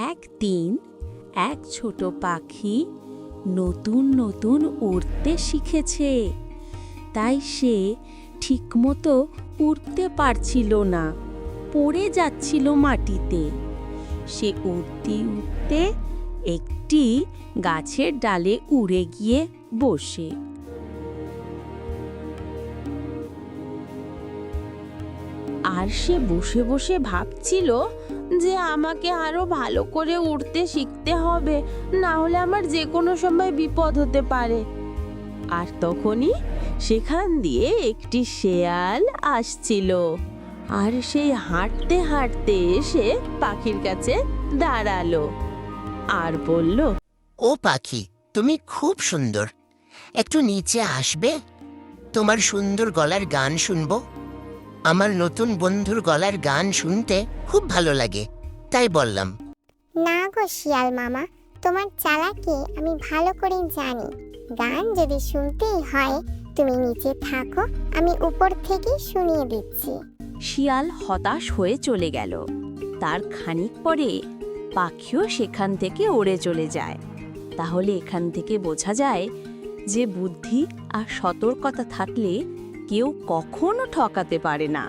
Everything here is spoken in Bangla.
একদিন এক ছোট পাখি নতুন নতুন উড়তে শিখেছে, তাই সে ঠিকমতো উড়তে পারছিল না, পড়ে যাচ্ছিল মাটিতে। সে উড়তে উড়তে একটি গাছের ডালে উড়ে গিয়ে বসে। আর সে বসে বসে ভাবছিল যে আমাকে আরো ভালো করে উড়তে শিখতে হবে, না হলে আমার যে কোনো সময় বিপদ হতে পারে। আর তখনই সেখান দিয়ে একটি শেয়াল আসছিল, আর সেই হাঁটতে হাঁটতে এসে পাখির কাছে দাঁড়ালো আর বলল, ও পাখি, তুমি খুব সুন্দর, একটু নিচে আসবে? তোমার সুন্দর গলার গান শুনবো। আমার নতুন বন্ধুর গলার গান শুনতে খুব ভালো লাগে, তাই বললাম। না গো শিয়াল মামা, তোমার চালাকি আমি ভালো করে জানি। গান যদি শুনতেই হয় তুমি নিচে থাকো, আমি উপর থেকে শুনিয়ে দিচ্ছি। শিয়াল হতাশ হয়ে চলে গেল। তার খানিক পরে পাখিও সেখান থেকে উড়ে চলে যায়। তাহলে এখান থেকে বোঝা যায় যে বুদ্ধি আর সতর্কতা থাকলে কেউ কখনো ঠকাতে পারে না।